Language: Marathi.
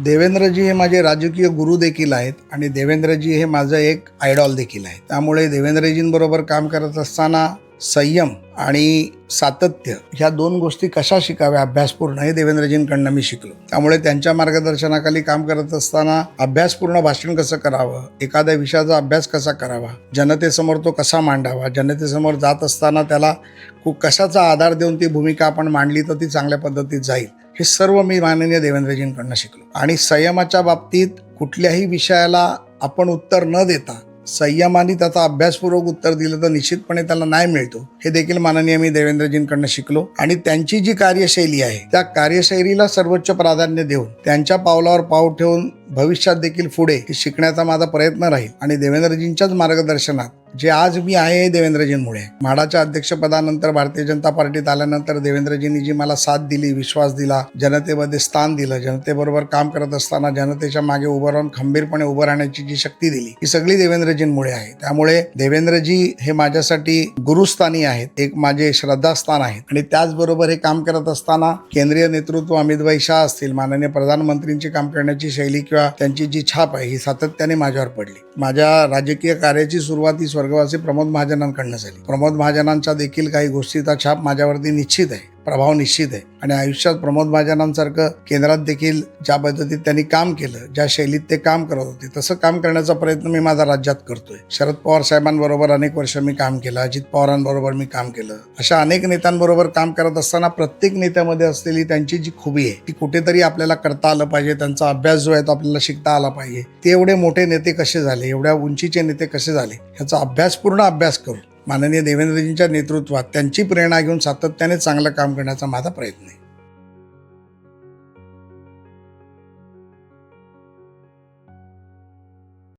देवेंद्रजी हे माझे राजकीय गुरु देखील आहेत आणि देवेंद्रजी हे माझं एक आयडॉल देखील आहे। त्यामुळे देवेंद्रजींबरोबर काम करत असताना संयम आणि सातत्य ह्या दोन गोष्टी कशा शिकाव्या अभ्यासपूर्ण हे देवेंद्रजींकडनं मी शिकलो। त्यामुळे त्यांच्या मार्गदर्शनाखाली काम करत असताना अभ्यासपूर्ण भाषण कसं करावं, एखाद्या विषयाचा अभ्यास कसा करावा, जनतेसमोर तो कसा मांडावा, जनतेसमोर जात असताना त्याला कशाचा आधार देऊन ती भूमिका आपण मांडली तर ती चांगल्या पद्धतीत जाईल, हे सर्व मी माननीय देवेंद्रजींकडनं शिकलो। आणि संयमाच्या बाबतीत कुठल्याही विषयाला आपण उत्तर न देता संयमाने त्याचा अभ्यासपूर्वक उत्तर दिलं तर निश्चितपणे त्याला न्याय मिळतो, हे देखील माननीय मी देवेंद्रजींकडनं शिकलो। आणि त्यांची जी कार्यशैली आहे त्या कार्यशैलीला सर्वोच्च प्राधान्य देऊन त्यांच्या पावलावर पाऊल ठेवून भविष्यात देखील पुढे शिकण्याचा माझा प्रयत्न राहील। आणि देवेंद्रजींच्याच मार्गदर्शनात जे आज मी आहे हे देवेंद्रजींमुळे। म्हाडाच्या अध्यक्षपदानंतर भारतीय जनता पार्टीत आल्यानंतर देवेंद्रजींनी जी मला साथ दिली, विश्वास दिला, जनतेमध्ये स्थान दिलं, जनतेबरोबर काम करत असताना जनतेच्या मागे उभं राहून खंबीरपणे उभं राहण्याची जी शक्ती दिली ही सगळी देवेंद्रजींमुळे आहे। त्यामुळे देवेंद्रजी हे माझ्यासाठी गुरुस्थानी आहेत, एक माझे श्रद्धास्थान आहेत। आणि त्याचबरोबर हे काम करत असताना केंद्रीय नेतृत्व अमितभाई शाह असतील, माननीय प्रधानमंत्रींची काम करण्याची शैली किंवा त्यांची जी छाप आहे ही सातत्याने माझ्यावर पडली। माझ्या राजकीय कार्याची सुरुवात ही स्वर्गवासी प्रमोद महाजनांकडनं झाली। प्रमोद महाजनांच्या देखील काही गोष्टीचा छाप माझ्यावरती निश्चित आहे, प्रभाव निश्चित आहे। आणि आयुष्यात प्रमोद महाजनांसारखं केंद्रात देखील ज्या पद्धतीत त्यांनी काम केलं, ज्या शैलीत ते काम करत होते तसं काम करण्याचा प्रयत्न मी माझ्या राज्यात करतोय। शरद पवार साहेबांबरोबर अनेक वर्ष मी काम केलं, अजित पवारांबरोबर मी काम केलं। अशा अनेक नेत्यांबरोबर काम करत असताना प्रत्येक नेत्यामध्ये असलेली त्यांची जी खूबी आहे ती कुठेतरी आपल्याला करता आलं पाहिजे, त्यांचा अभ्यास जो आहे तो आपल्याला शिकता आला पाहिजे। ते एवढे मोठे नेते कसे झाले, एवढ्या उंचीचे नेते कसे झाले, ह्याचा पूर्ण अभ्यास करून माननीय देवेंद्रजींच्या नेतृत्वात त्यांची प्रेरणा घेऊन सातत्याने चांगलं काम करण्याचा माझा प्रयत्न आहे।